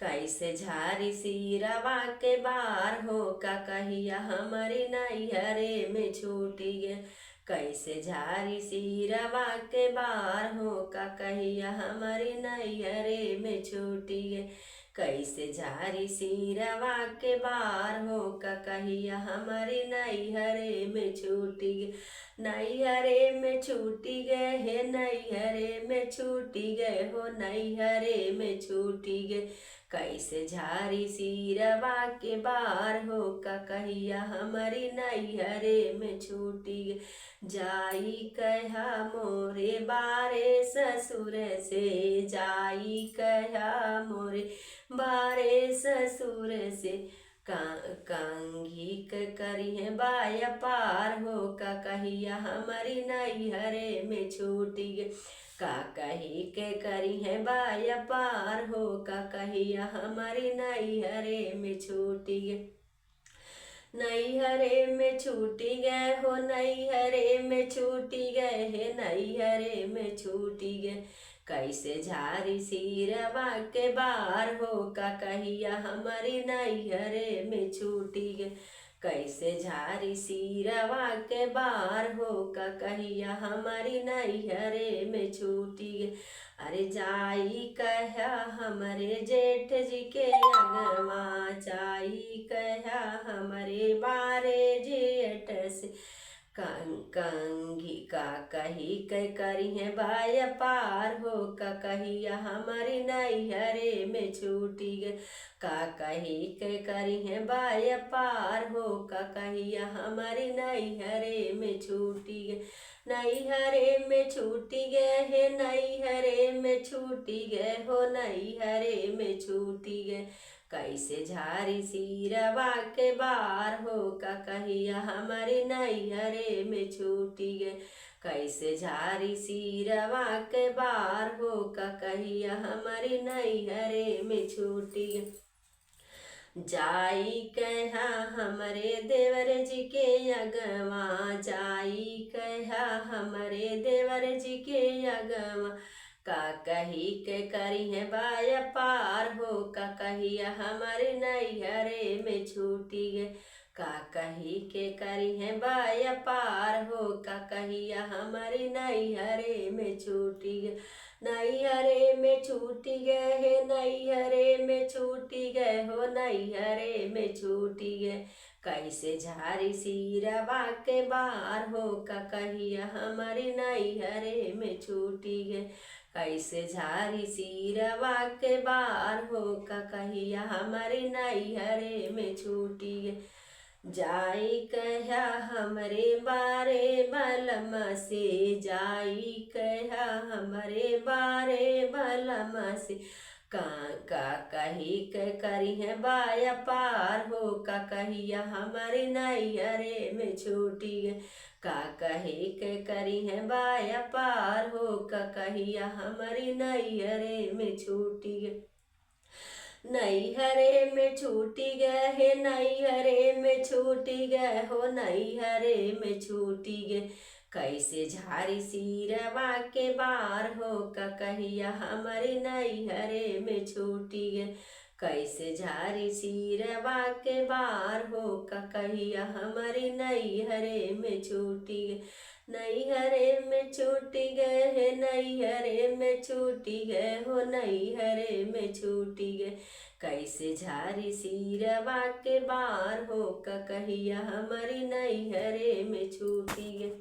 कैसे झारी सिरवा के बार हो का कहिया हमारी नैहरे में छूटी गे। कैसे झारी सिरवा के बार हो का कहिया हमारी नैहरे में छूटी गे। कैसे झारी सिरवा के बार हो का कहिया हमारी नैहरे में छूटी गे। नैहरे में छूटी गए हे नैहरे में छूटी गए हो नैहरे में छूटी गए। कैसे झारी सिरवा के बार हो का कहिया हमारी नैहरे में छूटी गे। जाई कहा मोरे बारे ससुर से जाई कहा मोरे बारे ससुर से कंघी करी है बाया पार हो का कहिया हमारी नैहरे में छूटी गे। का कही के करी है बाया पार हो का कहिया हमारी नैहरे में छूटी गे। नैहरे में छूटी गए हो नैहरे में छूटी गए हे नैहरे में छूटी गए। कैसे झारी सिरवा के बार हो का कहिया हमारी नैहरे में छूटी गे। कैसे झारी सिरवा के बार हो का कहिया हमारी नैहरे में छूटी गे। अरे जाई कहा हमारे जेठ जी के अगवा जाई कहा हमारे बारे जेठ से कंघी का कही के करी है बाया पार हो का कहिया हमारी नैहरे में छूटी गे। का कही के करी है बाया पार हो का कहिया हमारी नैहरे में छूटी गे। नैहरे में छूटी गए हे नैहरे में छूटी गए हो नैहरे में छूटी गए। कैसे झारी सिरवा के बार हो का कहिया हमारी नैहरे में छूटी गे। कैसे झारी सिरवा के बार हो का कहिया हमारी नैहरे में छूटी गे। जाई कहा हमारे देवर जी के अगवा जाई कहा हमारे देवर जी के अगवा का कही के करी है बाया पार हो का कहिया हमारे नैहरे में छूटी गे। का कही के करी है बाया पार हो का कहिया हमारी नैहरे में छूटी गे। नैहरे में छूटी गए हे नैहरे में छूटी गए हो नैहरे में छूटी गए। कैसे झारी सिरवा के बार हो का कहिया हमारी नैहरे में छूटी गे। कैसे झारी सिरवा के बार हो का कहिया हमारी नैहरे में छूटी गे। जाई कहा हमरे बारे बलम से जाई कहा हमरे बारे बलम से का कही के करी है बाया पार हो का कहिया हमारे नैहरे में छूटी गे। का कही के करी है बाया पार हो का कहिया हमारी नैहरे में छूटी गे। नैहरे में छूटी गए हे नैहरे में छूटी गए हो नैहरे में छूटी गे। कैसे झारी सिरवा के बार हो का कहिया हमारी नैहरे में छूटी गे। कैसे झारी सिरवा के बार हो का कहिया हमारी नैहरे में छूटी गे। नैहरे में छूटी गए हे नैहरे में छूटी गए हो नैहरे में छूटी गे। कैसे झारी सिरवा के बार हो का कहिया हमारी नैहरे में छूटी गे।